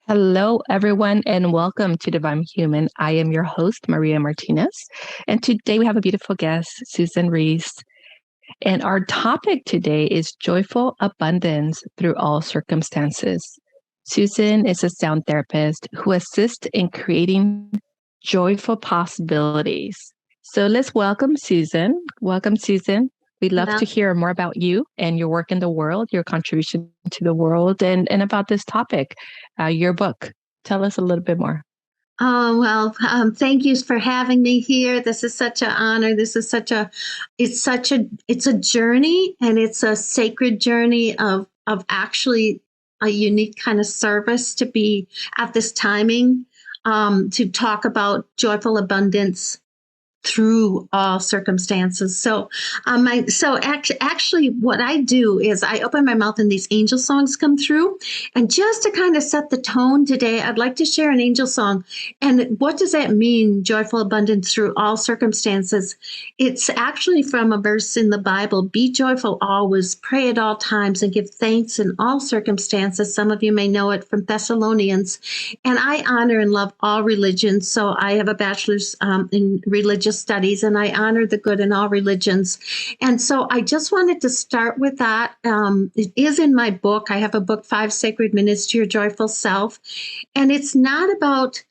Hello, everyone, and welcome to Divine Human. I am your host, Maria Martinez, and today we have a beautiful guest, Susan Reis. And our topic today is joyful abundance through all circumstances. Susan is a sound therapist who assists in creating joyful possibilities. So let's welcome Susan. Welcome, Susan. We'd love to Well, hear more about you and your work in the world, your contribution to the world, and about this topic, your book. Tell us a little bit more. thank you for having me here. This is such an honor. It's a journey, and it's a sacred journey of actually a unique kind of service to be at this timing, to talk about joyful abundance through all circumstances. Actually, what I do is I open my mouth and these angel songs come through. And just to kind of set the tone today, I'd like to share an angel song. And what does that mean? Joyful abundance through all circumstances. It's actually from a verse in the Bible. Be joyful always, pray at all times, and give thanks in all circumstances. Some of you may know it from Thessalonians. And I honor and love all religions. So I have a bachelor's in religious studies, and I honor the good in all religions. And so I just wanted to start with that. It is in my book. I have a book, Five Sacred Minutes to Your Joyful Self. And it's not about,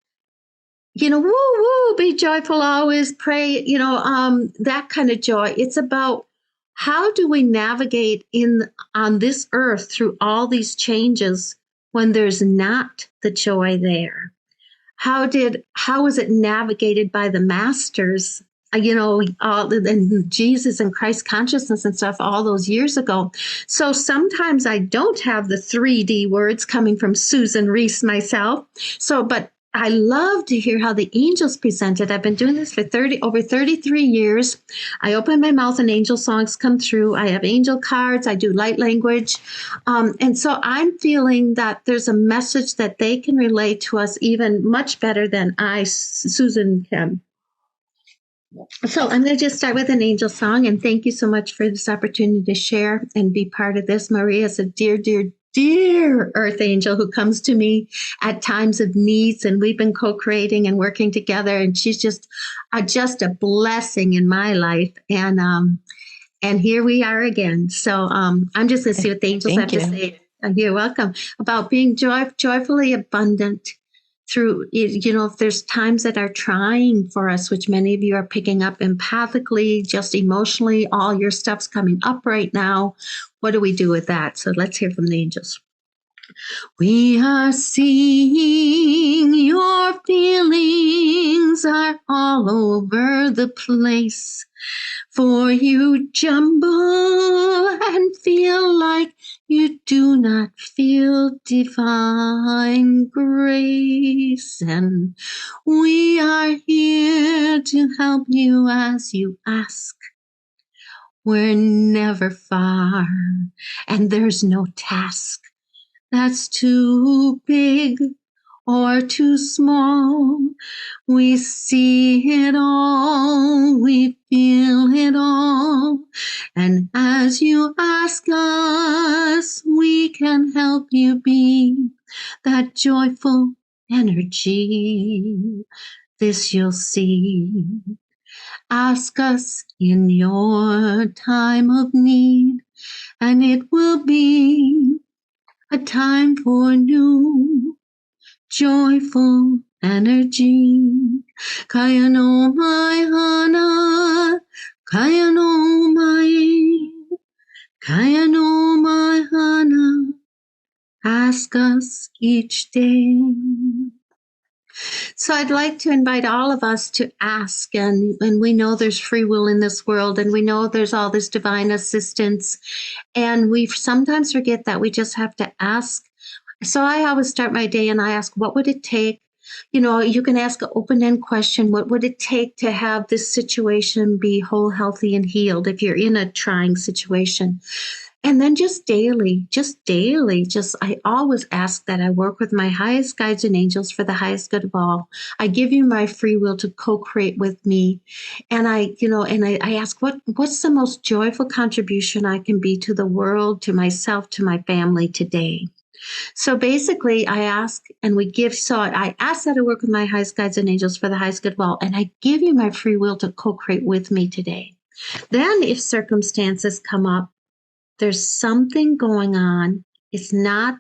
woo, woo, be joyful always, pray, that kind of joy. It's about how do we navigate on this earth through all these changes when there's not the joy there? How was it navigated by the masters, and Jesus and Christ consciousness and stuff all those years ago? So sometimes I don't have the 3D words coming from Susan Reis myself. But I love to hear how the angels present it. I've been doing this for over 33 years. I open my mouth and angel songs come through. I have angel cards. I do light language. And so I'm feeling that there's a message that they can relate to us even much better than Susan, can. So I'm going to just start with an angel song. And thank you so much for this opportunity to share and be part of this. Maria is a dear, dear, dear earth angel who comes to me at times of needs, and we've been co-creating and working together, and she's just a blessing in my life. And here we are again. So I'm just going to see what the angels have to say. You're welcome. About being joyfully abundant through, if there's times that are trying for us, which many of you are picking up empathically, just emotionally, all your stuff's coming up right now. What do we do with that? So let's hear from the angels. We are seeing your feelings are all over the place. For you jumble and feel like you do not feel divine grace. And we are here to help you as you ask. We're never far, and there's no task that's too big or too small. We see it all, we feel it all. And as you ask us, we can help you be that joyful energy. This you'll see. Ask us in your time of need, and it will be a time for new joyful energy. Kaya no mai hana, kaya no mai, kaya no mai hana. Ask us each day. So I'd like to invite all of us to ask, and we know there's free will in this world, and we know there's all this divine assistance, and we sometimes forget that we just have to ask. So I always start my day and I ask, what would it take? You can ask an open-end question. What would it take to have this situation be whole, healthy, and healed if you're in a trying situation? And then just daily, I always ask that I work with my highest guides and angels for the highest good of all. I give you my free will to co-create with me. And I ask, what's the most joyful contribution I can be to the world, to myself, to my family today? So basically, I ask and we give. So I ask that I work with my highest guides and angels for the highest good well, and I give you my free will to co-create with me today. Then, if circumstances come up, there's something going on. It's not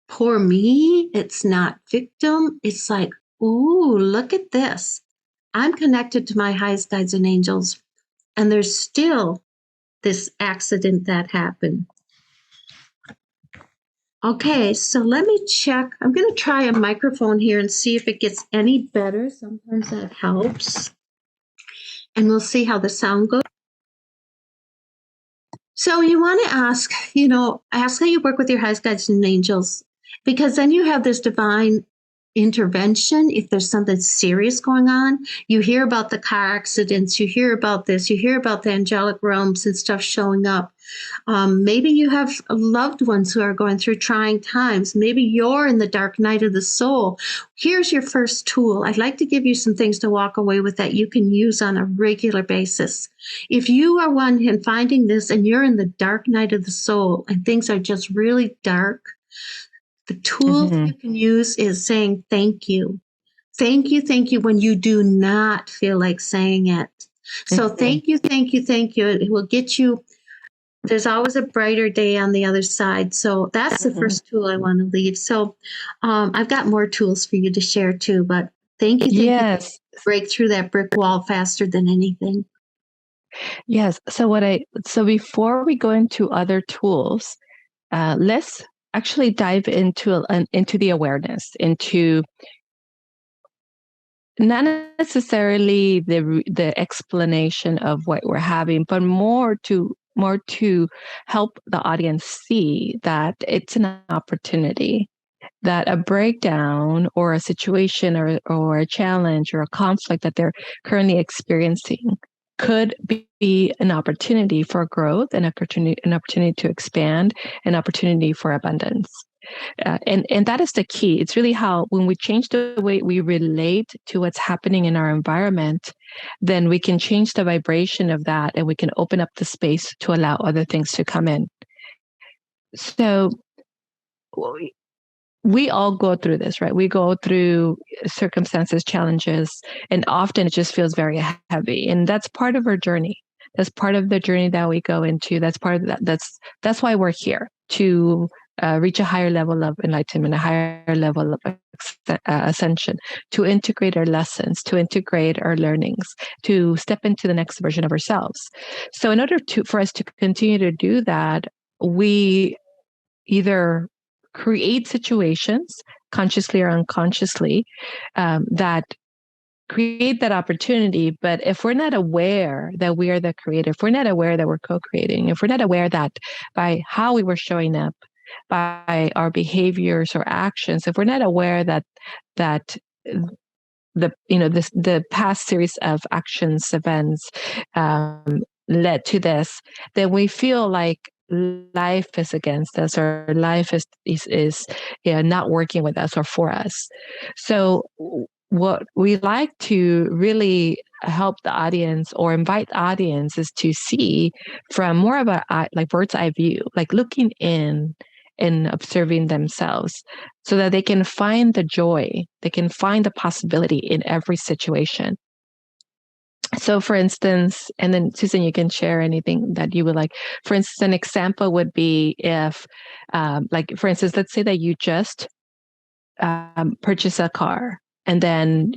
poor me. It's not victim. It's like, ooh, look at this. I'm connected to my highest guides and angels, and there's still this accident that happened. Okay, so let me check. I'm going to try a microphone here and see if it gets any better. Sometimes that helps. And we'll see how the sound goes. So you want to ask how you work with your highest guides and angels, because then you have this divine intervention if there's something serious going on. You hear about the car accidents, you hear about this, you hear about the angelic realms and stuff showing up. Maybe you have loved ones who are going through trying times. Maybe you're in the dark night of the soul. Here's your first tool. I'd like to give you some things to walk away with that you can use on a regular basis. If you are one and finding this and you're in the dark night of the soul and things are just really dark, the tool you can use is saying thank you. Thank you when you do not feel like saying it. So thank you. It will get you. There's always a brighter day on the other side. So that's the first tool I want to leave. So I've got more tools for you to share too, but thank you. Yes. Break through that brick wall faster than anything. Yes. So before we go into other tools, let's actually dive into the awareness, into not necessarily the explanation of what we're having, but more to help the audience see that it's an opportunity, that a breakdown or a situation or a challenge or a conflict that they're currently experiencing could be an opportunity for growth, an opportunity to expand, an opportunity for abundance. And that is the key. It's really how, when we change the way we relate to what's happening in our environment, then we can change the vibration of that, and we can open up the space to allow other things to come in. So we all go through this, right? We go through circumstances, challenges, and often it just feels very heavy. And that's part of our journey. That's part of the journey that we go into. That's part of that. That's why we're here, to reach a higher level of enlightenment, a higher level of ascension, to integrate our lessons, to integrate our learnings, to step into the next version of ourselves. So in order for us to continue to do that, we either create situations, consciously or unconsciously, that create that opportunity. But if we're not aware that we are the creator, if we're not aware that we're co-creating, if we're not aware that by how we were showing up, by our behaviors or actions, if we're not aware that the past series of actions, events, led to this, then we feel like life is against us, or life is not working with us or for us. So what we like to really help the audience or invite the audience is to see from more of a like bird's eye view, like looking in and observing themselves, so that they can find the joy, they can find the possibility in every situation. So for instance, and then Susan, you can share anything that you would like. For instance, an example would be if, like, for instance, let's say that you just purchase a car, and then,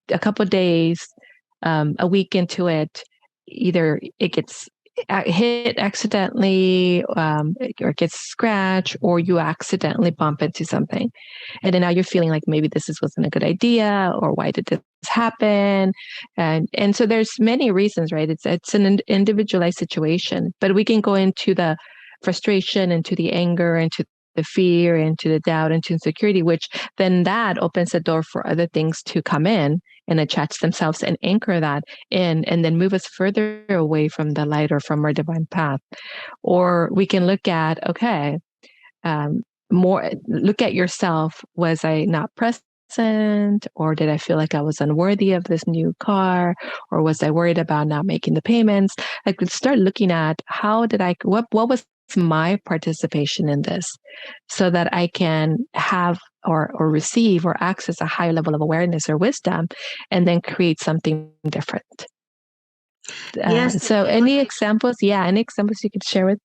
a couple of days, a week into it, either it gets hit accidentally, or it gets scratched, or you accidentally bump into something. And then now you're feeling like maybe wasn't a good idea, or why did this happen? And so there's many reasons, right? It's an individualized situation, but we can go into the frustration, into the anger, into the fear, into the doubt, into insecurity, which then that opens the door for other things to come in and attach themselves and anchor that in, and then move us further away from the light or from our divine path. Or we can look at, okay, look at yourself. Was I not present, or did I feel like I was unworthy of this new car, or was I worried about not making the payments? Like, let's start looking at what was my participation in this so that I can have or receive or access a higher level of awareness or wisdom and then create something different. Yes. So any examples? Yeah, any examples you could share with?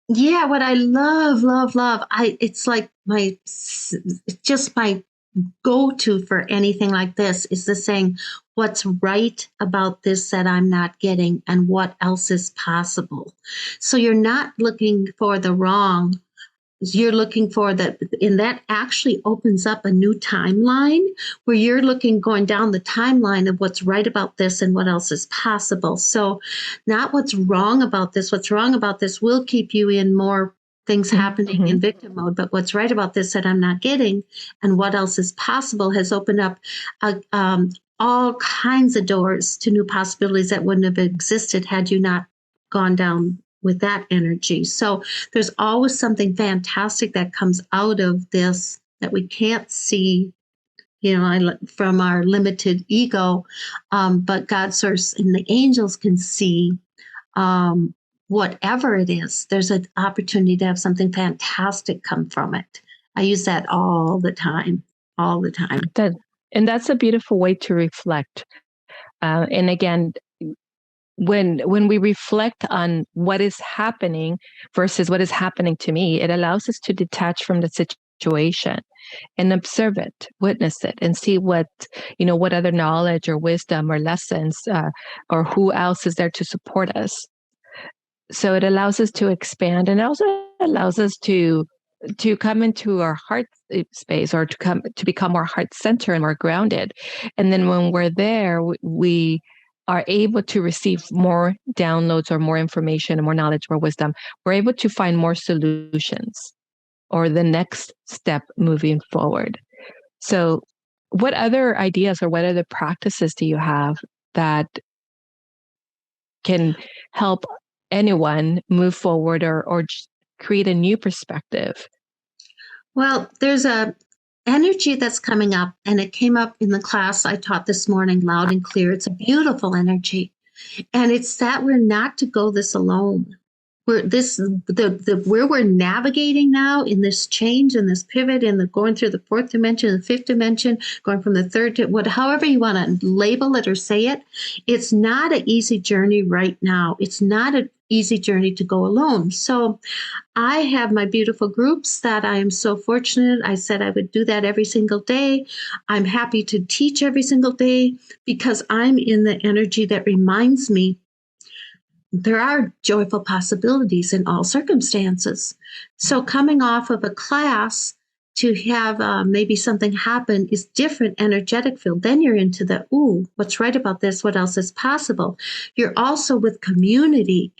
Yeah, what I love, love, love. It's like just my go-to for anything like this is the saying, what's right about this that I'm not getting and what else is possible. So you're not looking for the wrong, you're looking for that, and that actually opens up a new timeline where you're looking going down the timeline of what's right about this and what else is possible. So not what's wrong about this will keep you in more things happening in victim mode, but what's right about this that I'm not getting and what else is possible has opened up all kinds of doors to new possibilities that wouldn't have existed had you not gone down with that energy. So there's always something fantastic that comes out of this that we can't see, from our limited ego. But God source and the angels can see whatever it is. There's an opportunity to have something fantastic come from it. I use that all the time, all the time. And that's a beautiful way to reflect. And again, when we reflect on what is happening versus what is happening to me, it allows us to detach from the situation and observe it, witness it, and see what other knowledge or wisdom or lessons or who else is there to support us. So it allows us to expand, and it also allows us to come into our heart space, or to become more heart centered and more grounded. And then when we're there, we are able to receive more downloads or more information and more knowledge, more wisdom. We're able to find more solutions or the next step moving forward. So what other ideas or what other practices do you have that can help anyone move forward or create a new perspective? Well, there's a energy that's coming up, and it came up in the class I taught this morning loud and clear. It's a beautiful energy. And it's that we're not to go this alone. Where we're navigating now in this change and this pivot and the going through the fourth dimension, the fifth dimension, going from the third to however you want to label it or say it, it's not an easy journey right now. It's not an easy journey to go alone. So I have my beautiful groups that I am so fortunate. I said I would do that every single day. I'm happy to teach every single day because I'm in the energy that reminds me there are joyful possibilities in all circumstances. So coming off of a class to have maybe something happen is different energetic field. Then you're into the, what's right about this? What else is possible? You're also with community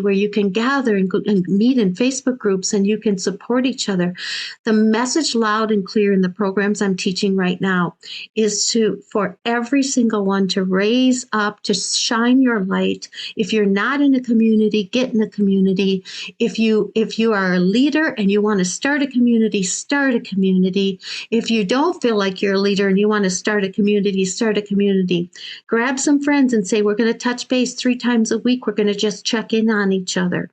where you can gather and meet in Facebook groups and you can support each other. The message loud and clear in the programs I'm teaching right now is for every single one to raise up, to shine your light. If you're not in a community, get in a community. If you are a leader and you want to start a community, start a community. If you don't feel like you're a leader and you want to start a community, start a community. Grab some friends and say, we're going to touch base 3 times a week. We're going to just check in on each other,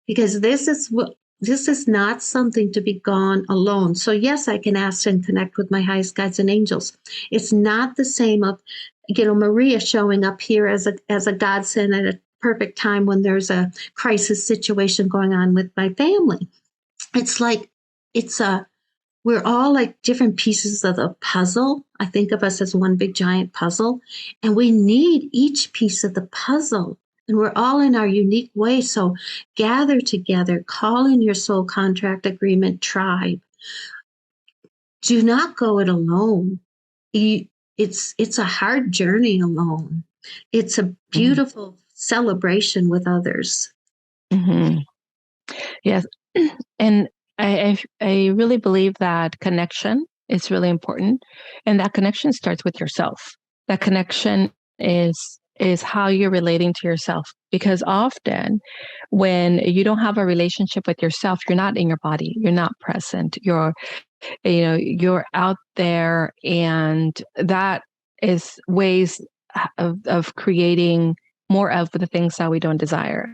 because this is not something to be gone alone. So yes, I can ask and connect with my highest guides and angels. It's not the same of, Maria showing up here as a godsend at a perfect time when there's a crisis situation going on with my family. It's like, we're all like different pieces of the puzzle. I think of us as one big giant puzzle, and we need each piece of the puzzle. And we're all in our unique way. So gather together, call in your soul contract agreement tribe. Do not go it alone. It's a hard journey alone. It's a beautiful celebration with others. Mm-hmm. Yes. And I really believe that connection is really important. And that connection starts with yourself. That connection is how you're relating to yourself. Because often when you don't have a relationship with yourself, you're not in your body, you're not present, you're out there, and that is ways of creating more of the things that we don't desire.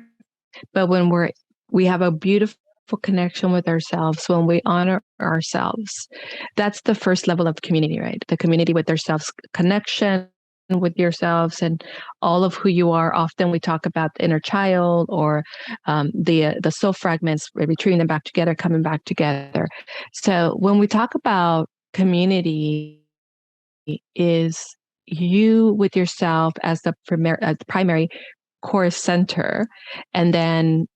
But when we're We have a beautiful connection with ourselves when we honor ourselves. That's the first level of community, right? The community with ourselves, connection with yourselves and all of who you are. Often we talk about the inner child or the soul fragments, retrieving them back together, coming back together. So when we talk about community, is you with yourself as the primary core center, and then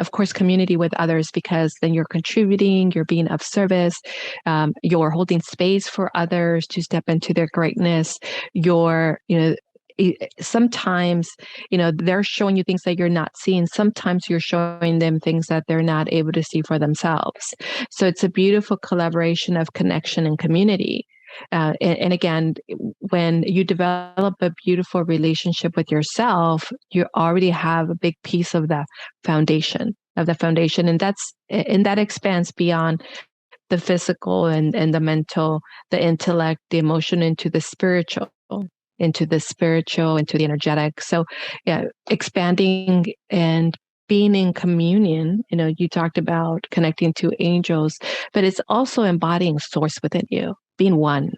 of course community with others, because then you're contributing, you're being of service, you're holding space for others to step into their greatness. You're, sometimes, they're showing you things that you're not seeing. Sometimes you're showing them things that they're not able to see for themselves. So it's a beautiful collaboration of connection and community. And again, when you develop a beautiful relationship with yourself, you already have a big piece of the foundation, and that expands beyond the physical and the mental, the intellect, the emotion, into the energetic. So yeah, expanding and being in communion. You talked about connecting to angels, but it's also embodying source within you. Being one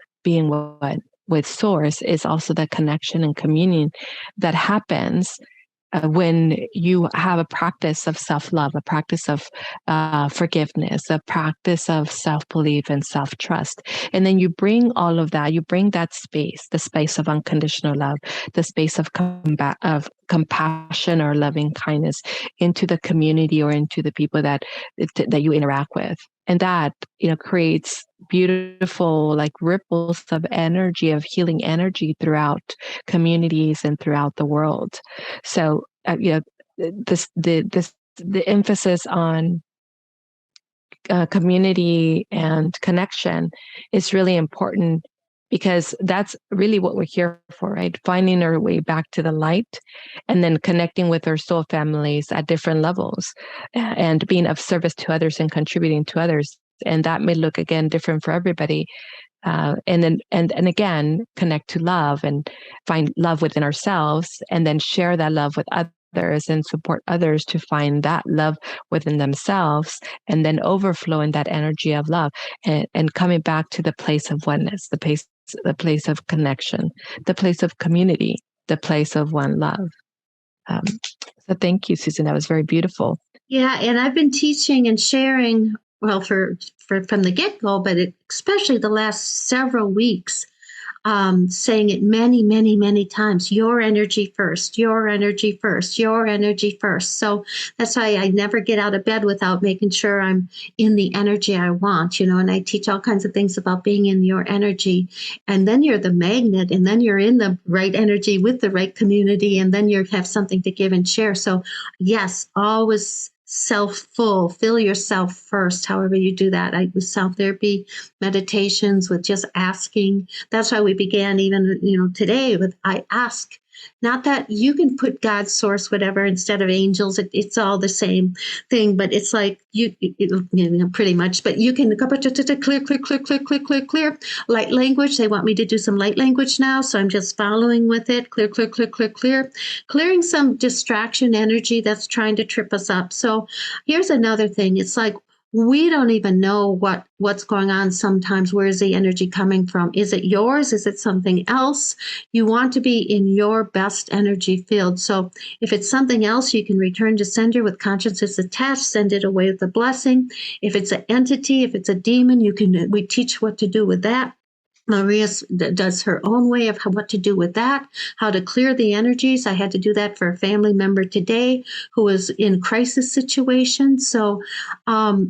with source is also the connection and communion that happens when you have a practice of self-love, a practice of forgiveness, a practice of self-belief and self-trust. And then you bring all of that, you bring that space, the space of unconditional love, the space of compassion or loving kindness into the community or into the people that you interact with. And that, creates beautiful like ripples of energy, of healing energy throughout communities and throughout the world. So, the emphasis on community and connection is really important, because that's really what we're here for, right? Finding our way back to the light, and then connecting with our soul families at different levels, and being of service to others and contributing to others. And that may look, again, different for everybody. And again, connect to love and find love within ourselves, and then share that love with others and support others to find that love within themselves, and then overflow in that energy of love, and coming back to the place of oneness, the place of connection, the place of community, the place of one love. So thank you, Susan. That was very beautiful. Yeah, and I've been teaching and sharing, well, for from the get-go, but especially the last several weeks, saying it many, many, many times: your energy first, your energy first, your energy first. So that's why I never get out of bed without making sure I'm in the energy I want, and I teach all kinds of things about being in your energy. And then you're the magnet, and then you're in the right energy with the right community, and then you have something to give and share. So yes, always fill yourself first, however you do that. With self therapy, meditations, with just asking. That's why we began even, today with I ask. Not that you can put God, source, whatever, instead of angels. It's all the same thing, but it's like pretty much. But you can clear. Light language. They want me to do some light language now, so I'm just following with it. Clear. Clearing some distraction energy that's trying to trip us up. So here's another thing. It's like we don't even know what's going on sometimes. Where is the energy coming from? Is it yours? Is it something else? You want to be in your best energy field. So if it's something else, you can return to sender with consciousness attached, send it away with a blessing. If it's an entity, if it's a demon, we teach what to do with that. Maria does her own way of what to do with that, how to clear the energies. I had to do that for a family member today who was in crisis situation. So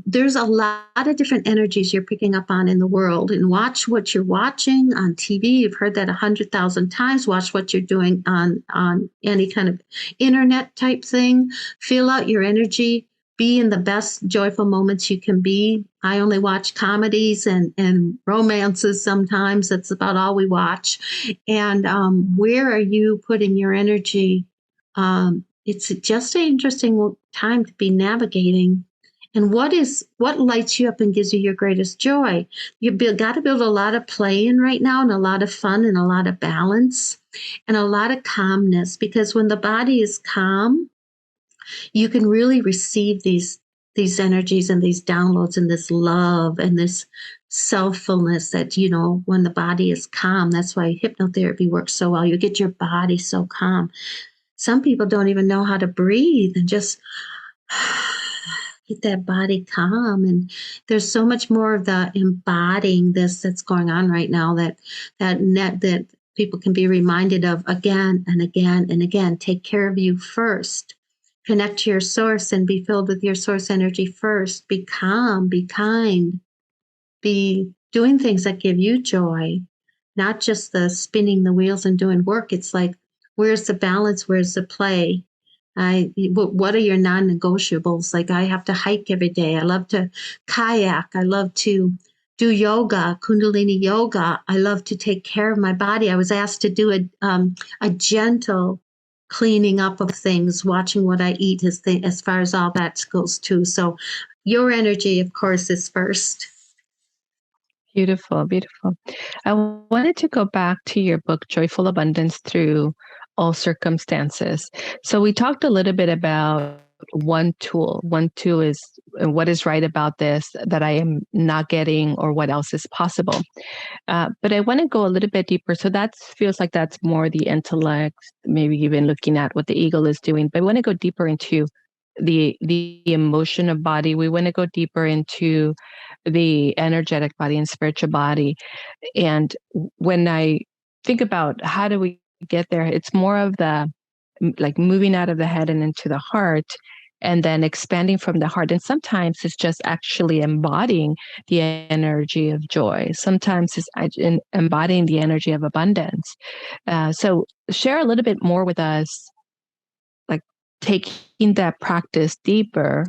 there's a lot of different energies you're picking up on in the world. And watch what you're watching on TV. You've heard that 100,000 times. Watch what you're doing on any kind of internet type thing. Feel out your energy. Be in the best joyful moments you can be. I only watch comedies and romances sometimes. That's about all we watch. And where are you putting your energy? It's just an interesting time to be navigating. And what lights you up and gives you your greatest joy? You've got to build a lot of play in right now, and a lot of fun, and a lot of balance, and a lot of calmness. Because when the body is calm, you can really receive these energies and these downloads and this love and this selffulness that, when the body is calm. That's why hypnotherapy works so well. You get your body so calm. Some people don't even know how to breathe and just get that body calm. And there's so much more of the embodying this that's going on right now that people can be reminded of again and again and again. Take care of you first. Connect to your source and be filled with your source energy first. Be calm, be kind, be doing things that give you joy, not just the spinning the wheels and doing work. It's like, where's the balance? Where's the play? What are your non-negotiables? Like, I have to hike every day. I love to kayak. I love to do yoga, Kundalini yoga. I love to take care of my body. I was asked to do a gentle cleaning up of things, watching what I eat as far as all that goes too. So your energy, of course, is first. Beautiful, beautiful. I wanted to go back to your book, Joyful Abundance Through All Circumstances. So we talked a little bit about one tool. One tool is what is right about this that I am not getting, or what else is possible. But I want to go a little bit deeper. So that feels like that's more the intellect, maybe even looking at what the ego is doing. But I want to go deeper into the emotional body. We want to go deeper into the energetic body and spiritual body. And when I think about how do we get there, it's more of the like moving out of the head and into the heart, and then expanding from the heart. And sometimes it's just actually embodying the energy of joy. Sometimes it's embodying the energy of abundance. So share a little bit more with us, like taking that practice deeper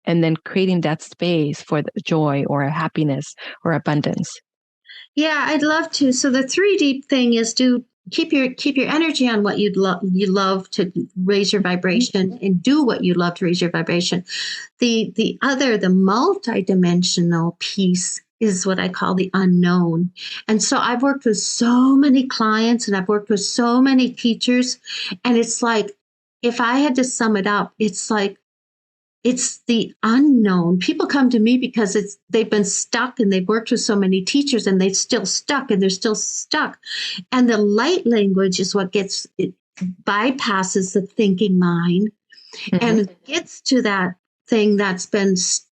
and then creating that space for the joy or happiness or abundance. Yeah, I'd love to. So the 3D thing is to keep your energy on what you love to raise your vibration, and do what you love to raise your vibration. The multidimensional piece is what I call the unknown. And so I've worked with so many clients and I've worked with so many teachers, and it's like, if I had to sum it up, it's like, it's the unknown. People come to me because they've been stuck, and they've worked with so many teachers and they're still stuck and they're still stuck. And the light language is what bypasses the thinking mind, and gets to that thing that's been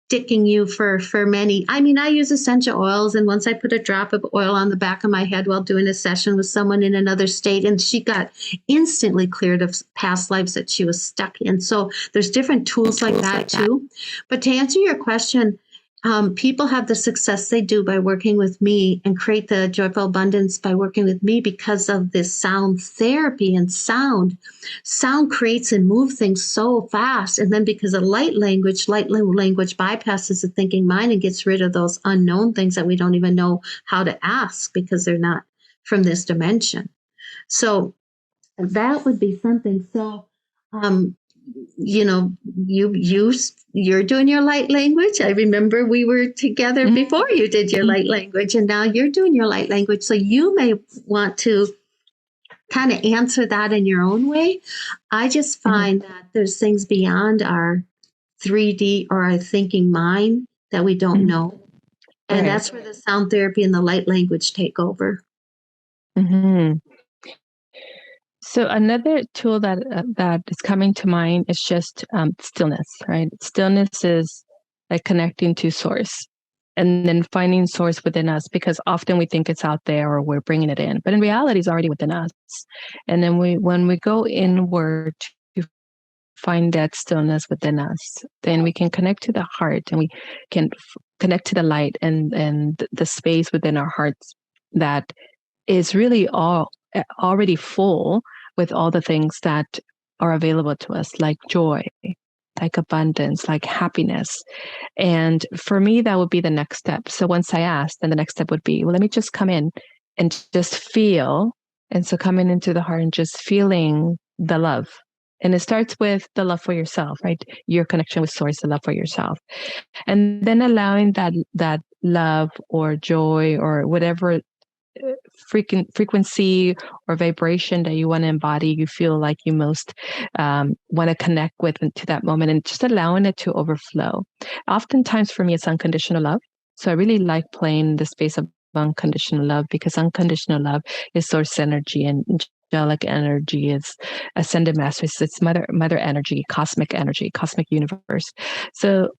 sticking you for many. I mean, I use essential oils, and once I put a drop of oil on the back of my head while doing a session with someone in another state, and she got instantly cleared of past lives that she was stuck in. So there's different tools like that too. But to answer your question, people have the success they do by working with me, and create the joyful abundance by working with me, because of this sound therapy. And sound creates and moves things so fast. And then because of light language bypasses the thinking mind and gets rid of those unknown things that we don't even know how to ask, because they're not from this dimension. So that would be something. So, you're doing your light language. I remember we were together before you did your light language, and now you're doing your light language. So you may want to kind of answer that in your own way. I just find that there's things beyond our 3D or our thinking mind that we don't know. And that's where the sound therapy and the light language take over. Mm-hmm. So another tool that is coming to mind is just stillness, right? Stillness is like connecting to source, and then finding source within us, because often we think it's out there or we're bringing it in, but in reality, it's already within us. And then when we go inward to find that stillness within us, then we can connect to the heart, and we can connect to the light and the space within our hearts that is really already full with all the things that are available to us, like joy, like abundance, like happiness. And for me, that would be the next step. So once I asked, then the next step would be, well, let me just come in and just feel. And so coming into the heart and just feeling the love. And it starts with the love for yourself, right? Your connection with source, the love for yourself. And then allowing that love or joy or whatever frequency or vibration that you want to embody, you feel like you most want to connect with into that moment, and just allowing it to overflow. Oftentimes for me, it's unconditional love. So I really like playing the space of unconditional love, because unconditional love is source energy, and angelic energy is ascended masters. It's mother energy, cosmic universe. So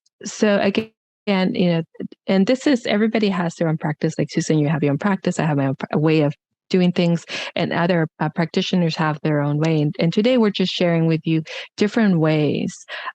again, and this is, everybody has their own practice. Like Susan, you have your own practice. I have my own way of doing things, and other practitioners have their own way. And today we're just sharing with you different ways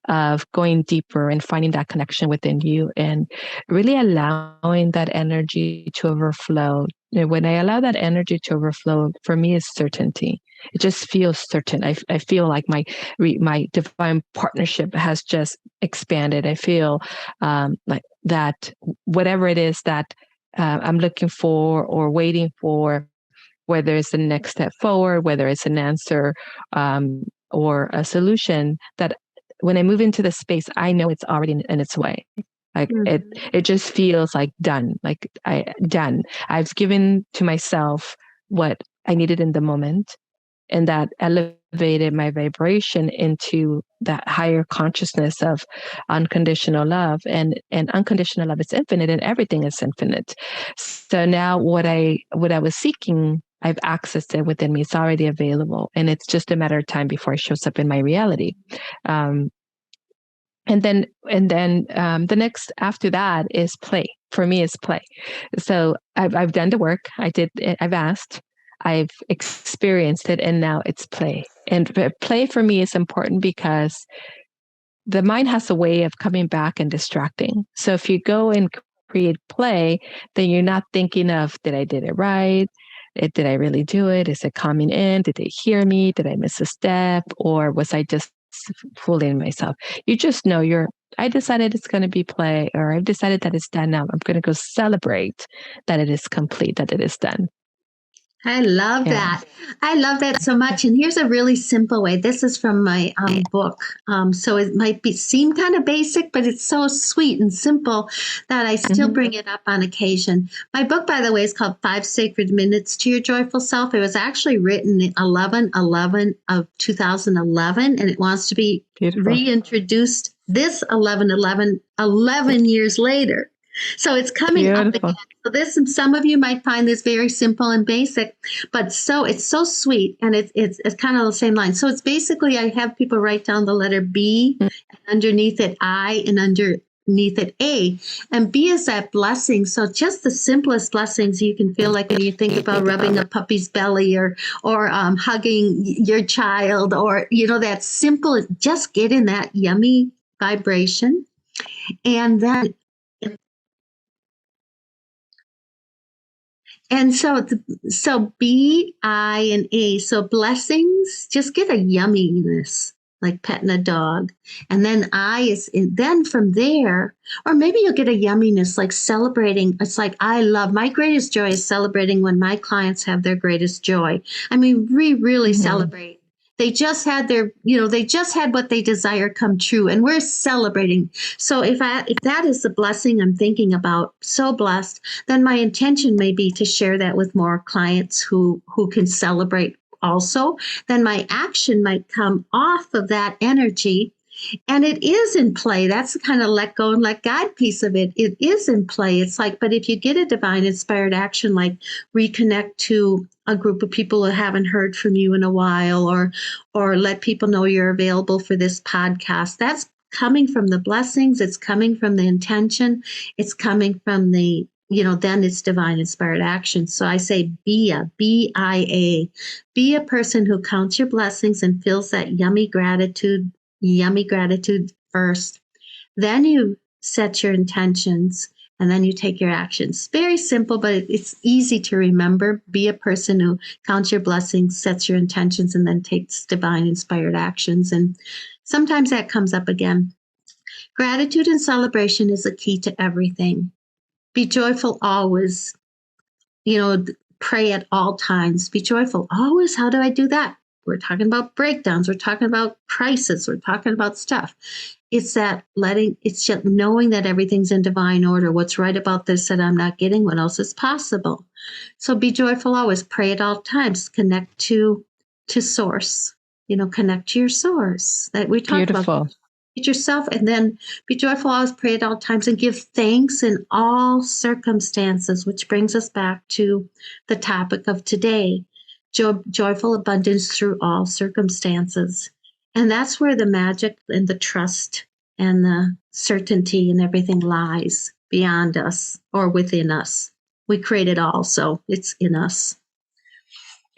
of going deeper and finding that connection within you, and really allowing that energy to overflow. When I allow that energy to overflow, for me, is certainty. It just feels certain. I feel like my divine partnership has just expanded. I feel like that whatever it is that I'm looking for or waiting for, whether it's the next step forward, whether it's an answer or a solution, that when I move into the space, I know it's already in its way. Like it just feels like done. Like done. I've given to myself what I needed in the moment, and that elevated my vibration into that higher consciousness of unconditional love. And unconditional love is infinite, and everything is infinite. So now what I was seeking, I've accessed it within me. It's already available, and it's just a matter of time before it shows up in my reality. And then the next after that is play. For me, is play. So I've done the work. I've asked. I've experienced it, and now it's play. And play for me is important, because the mind has a way of coming back and distracting. So if you go and create play, then you're not thinking of, did I did it right? Did I really do it? Is it coming in? Did they hear me? Did I miss a step? Or was I just fooling myself? You just know I decided it's going to be play, or I've decided that it's done now. I'm going to go celebrate that it is complete, that it is done. I love that. I love that so much. And here's a really simple way. This is from my book. So it might seem kind of basic, but it's so sweet and simple that I still bring it up on occasion. My book, by the way, is called 5 Sacred Minutes to Your Joyful Self. It was actually written in 11/11 of 2011, and it wants to be reintroduced this 11/11, 11 years later. So it's coming up again. So some of you might find this very simple and basic, but it's so sweet, and it's kind of the same line. So it's basically, I have people write down the letter B, and underneath it I, and underneath it A, and B is that blessing. So just the simplest blessings you can feel like when you think about rubbing a puppy's belly, or hugging your child, or that simple. Just get in that yummy vibration, and then. And so B, I, and A. So blessings, just get a yumminess, like petting a dog. And then then from there, or maybe you'll get a yumminess, like celebrating. It's like, my greatest joy is celebrating when my clients have their greatest joy. I mean, we really celebrate. They just had what they desire come true, and we're celebrating. So if that is the blessing I'm thinking about, so blessed, then my intention may be to share that with more clients who can celebrate also. Then my action might come off of that energy. And it is in play. That's the kind of let go and let God piece of it. It is in play. It's like, but if you get a divine inspired action, like reconnect to a group of people who haven't heard from you in a while, or let people know you're available for this podcast, that's coming from the blessings. It's coming from the intention. It's coming from the, then it's divine inspired action. So I say BIA. Be a person who counts your blessings and feels that yummy gratitude first. Then you set your intentions, and then you take your actions. Very simple, but it's easy to remember. Be a person who counts your blessings, sets your intentions, and then takes divine inspired actions. And sometimes that comes up again. Gratitude and celebration is the key to everything. Be joyful always. Pray at all times. Be joyful always. How do I do that? we're talking about breakdowns, we're talking about crisis, we're talking about stuff. It's it's just knowing that everything's in divine order. What's right about this that I'm not getting, what else is possible? So be joyful always, pray at all times, connect to source, connect to your source that we talked about. Beautiful. Yourself, and then be joyful always, pray at all times, and give thanks in all circumstances, which brings us back to the topic of today, joyful abundance through all circumstances. And that's where the magic and the trust and the certainty and everything lies, beyond us or within us. We create it all, so it's in us.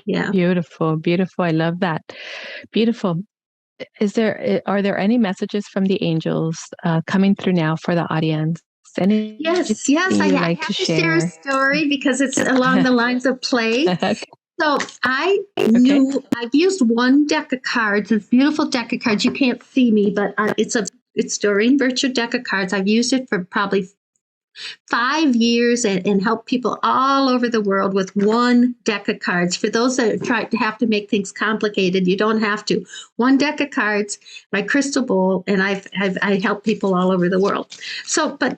Yeah. Beautiful. I love that. Beautiful. Are there any messages from the angels coming through now for the audience? Yes. I have to share a story because it's along the lines of play. Okay. So I've used one deck of cards. It's a beautiful deck of cards. You can't see me, but it's Doreen Virtue deck of cards. I've used it for probably 5 years and help people all over the world with one deck of cards. For those that try to have to make things complicated, you don't have to. One deck of cards, my crystal bowl, and I help people all over the world. So, but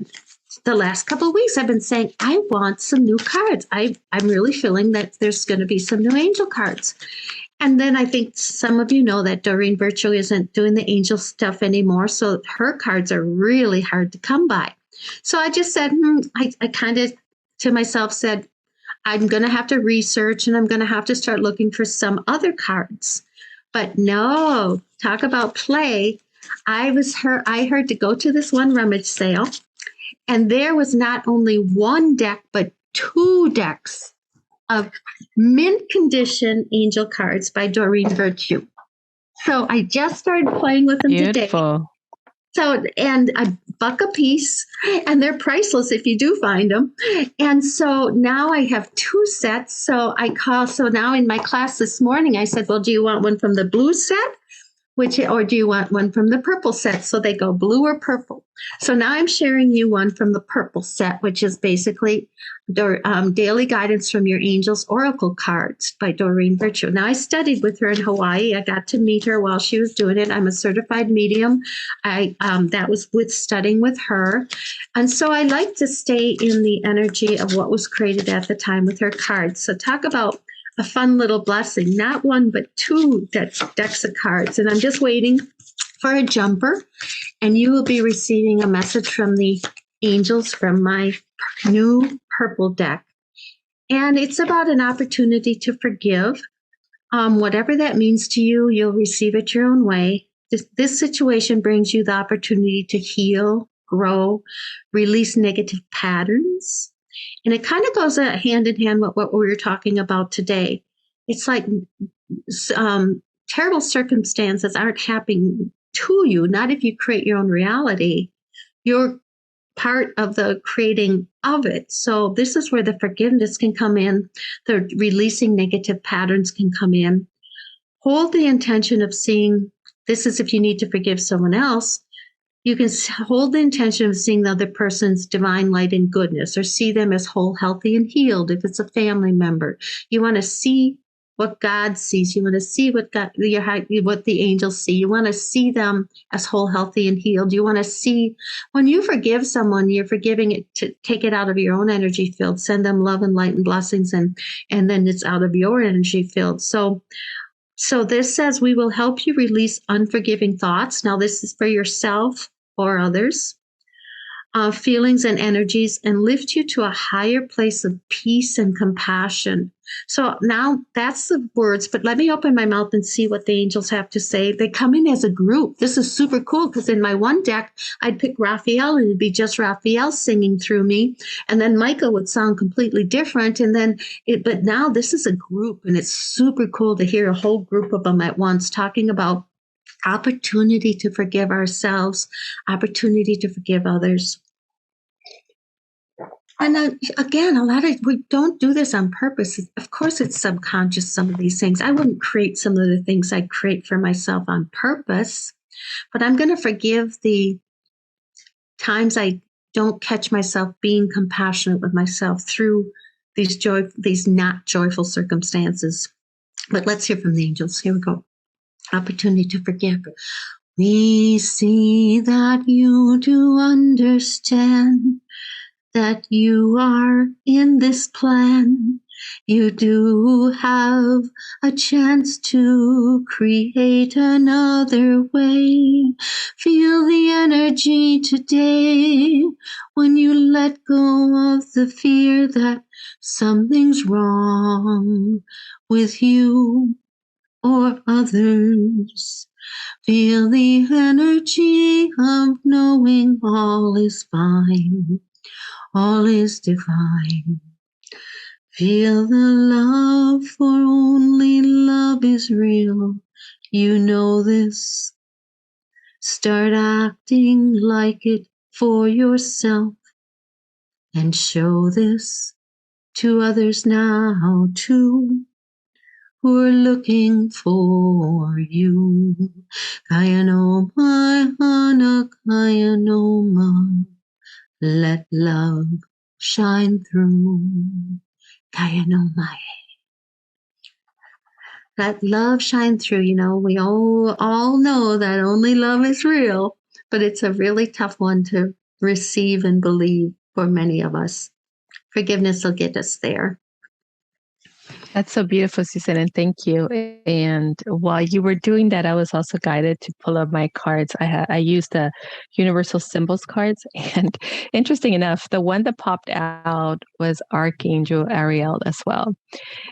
the last couple of weeks, I've been saying, I want some new cards. I'm really feeling that there's going to be some new angel cards. And then I think some of you know that Doreen Virtue isn't doing the angel stuff anymore. So her cards are really hard to come by. So I just said, I kind of to myself said, I'm going to have to research and I'm going to have to start looking for some other cards. But no, talk about play. I heard to go to this one rummage sale, and there was not only one deck, but 2 decks of mint condition angel cards by Doreen Virtue. So I just started playing with them today. So, and $1 a piece, and they're priceless if you do find them. And so now I have 2 sets. So now in my class this morning, I said, well, do you want one from the blue set? Or do you want one from the purple set? So they go blue or purple. So now I'm sharing you one from the purple set, which is basically Daily Guidance from Your Angels Oracle Cards by Doreen Virtue. Now I studied with her in Hawaii. I got to meet her while she was doing it. I'm a certified medium. That was with studying with her. And so I like to stay in the energy of what was created at the time with her cards. So talk about a fun little blessing, not 1, but 2 decks of cards. And I'm just waiting for a jumper, and you will be receiving a message from the angels from my new purple deck. And it's about an opportunity to forgive. Whatever that means to you, you'll receive it your own way. This situation brings you the opportunity to heal, grow, release negative patterns. And it kind of goes hand in hand with what we were talking about today. It's like terrible circumstances aren't happening to you, not if you create your own reality. You're part of the creating of it. So this is where the forgiveness can come in. The releasing negative patterns can come in. Hold the intention of seeing, this is if you need to forgive someone else, you can hold the intention of seeing the other person's divine light and goodness, or see them as whole, healthy, and healed. If it's a family member, you want to see what God sees. You want to see what the angels see. You want to see them as whole, healthy, and healed. You want to see when you forgive someone, you're forgiving it to take it out of your own energy field, send them love and light and blessings, and then it's out of your energy field. So this says, we will help you release unforgiving thoughts. Now, this is for yourself or others, feelings and energies, and lift you to a higher place of peace and compassion. So now that's the words, but let me open my mouth and see what the angels have to say. They come in as a group. This is super cool because in my one deck, I'd pick Raphael and it'd be just Raphael singing through me. And then Michael would sound completely different. But now this is a group, and it's super cool to hear a whole group of them at once talking about opportunity to forgive ourselves, opportunity to forgive others. And again, we don't do this on purpose. Of course, it's subconscious, some of these things. I wouldn't create some of the things I create for myself on purpose, but I'm going to forgive the times I don't catch myself being compassionate with myself through these not joyful circumstances. But let's hear from the angels. Here we go. Opportunity to forgive. We see that you do understand that you are in this plan. You do have a chance to create another way. Feel the energy today when you let go of the fear that something's wrong with you or others. Feel the energy of knowing all is fine, all is divine. Feel the love, for only love is real. You know this. Start acting like it for yourself and show this to others now too, who are looking for you. Kaya no mahana, kaya no ma. Let love shine through. Kaya no mai. Let love shine through. You know, we all know that only love is real, but it's a really tough one to receive and believe for many of us. Forgiveness will get us there. That's so beautiful, Susan, and thank you. And while you were doing that, I was also guided to pull up my cards. I used the Universal Symbols cards, and interesting enough, the one that popped out was Archangel Ariel as well.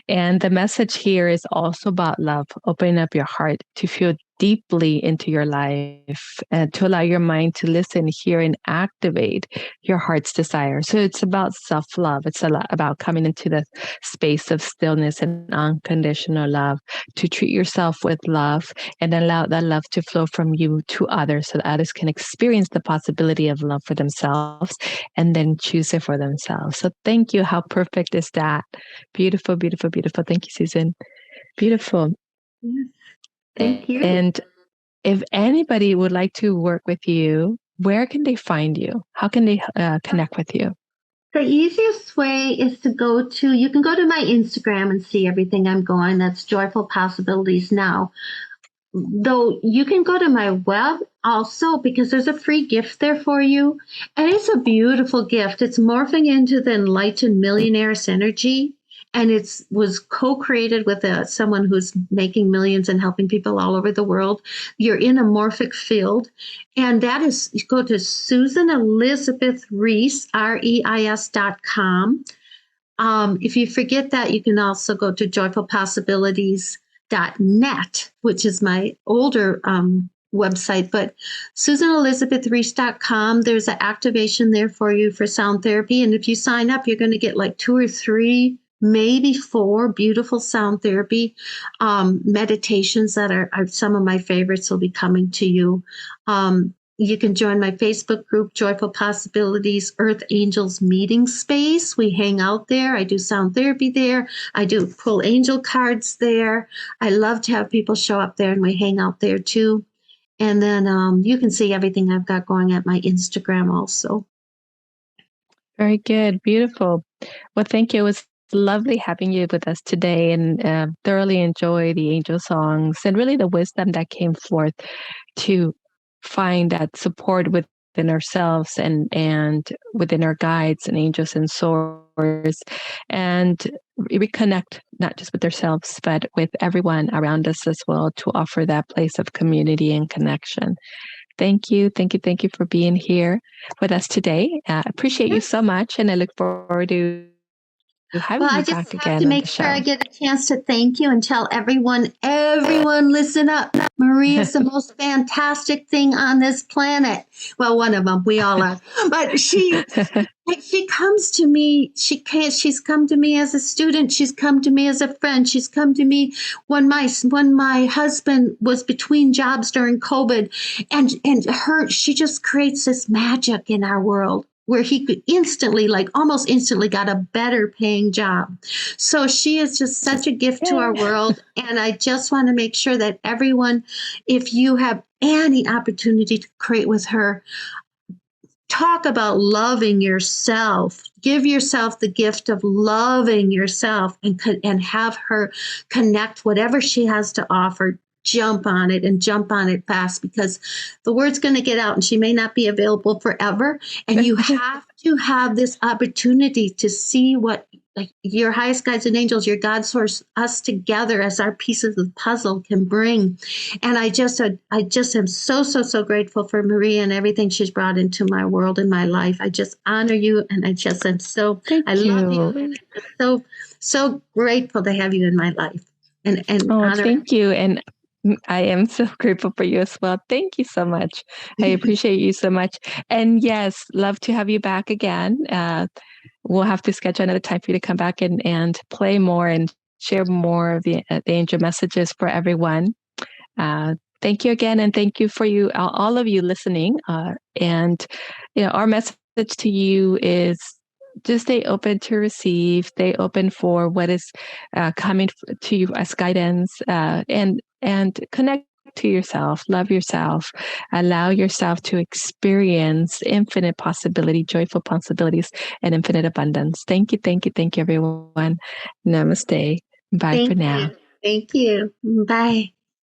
And the message here is also about love. Open up your heart to feel deeply into your life and to allow your mind to listen, hear, and activate your heart's desire. So it's about self-love. It's a lot about coming into the space of stillness and unconditional love, to treat yourself with love and allow that love to flow from you to others so that others can experience the possibility of love for themselves and then choose it for themselves. So thank you. How perfect is that? Beautiful, beautiful, beautiful. Thank you, Susan. Beautiful. Yes. Thank you. And if anybody would like to work with you, where can they find you? How can they connect with you? The easiest way is you can go to my Instagram and see everything I'm going. That's Joyful Possibilities Now. Though you can go to my web also, because there's a free gift there for you. And it's a beautiful gift. It's morphing into the enlightened millionaire synergy. And it was co-created with someone who's making millions and helping people all over the world. You're in a morphic field. And that is, you go to Susan Elizabeth Reis, REIS.com. If you forget that, you can also go to joyfulpossibilities.net, which is my older website. But SusanElizabethReis.com, there's an activation there for you for sound therapy. And if you sign up, you're going to get like 2 or 3, maybe 4 beautiful sound therapy meditations that are some of my favorites will be coming to you. You can join my Facebook group, Joyful Possibilities Earth Angels Meeting Space. We hang out there. I do sound therapy there. I do pull angel cards there. I love to have people show up there, and we hang out there too. And then you can see everything I've got going at my Instagram also. Very good. Beautiful. Well, thank you. It was lovely having you with us today, and thoroughly enjoy the angel songs and really the wisdom that came forth to find that support within ourselves and within our guides and angels and source, and reconnect not just with ourselves but with everyone around us as well, to offer that place of community and connection. Thank you, thank you, thank you for being here with us today. Appreciate you so much, and I look forward to having Well, I you just back have again to on make the sure I show. get a chance to thank you and tell everyone, listen up. Maria's the most fantastic thing on this planet. Well, one of them, we all are. But she comes to me, she's come to me as a student, she's come to me as a friend, she's come to me when my husband was between jobs during COVID, and she just creates this magic in our world where he could almost instantly got a better paying job. So she is just such a gift to our world. And I just want to make sure that everyone, if you have any opportunity to create with her, talk about loving yourself. Give yourself the gift of loving yourself, and have her connect whatever she has to offer. Jump on it, and jump on it fast, because the word's going to get out and she may not be available forever. And you have to have this opportunity to see what, like, your highest guides and angels, your God source, us together as our pieces of the puzzle can bring. And I just am so, so, so grateful for Maria and everything she's brought into my world and my life. I just honor you, and I just am so, Thank I love you, you. and I'm just so, so grateful to have you in my life, and Oh, honor. thank you. And I am so grateful for you as well. Thank you so much. I appreciate you so much. And yes, love to have you back again. We'll have to schedule another time for you to come back and play more and share more of the angel messages for everyone. Thank you again, and thank you for you, all of you listening. And our message to you is just stay open to receive, stay open for what is coming to you as guidance, and connect to yourself, love yourself, allow yourself to experience infinite possibility, joyful possibilities, and infinite abundance. Thank you, thank you, thank you, everyone. Namaste. Bye for Thank now. you. Thank you. Bye.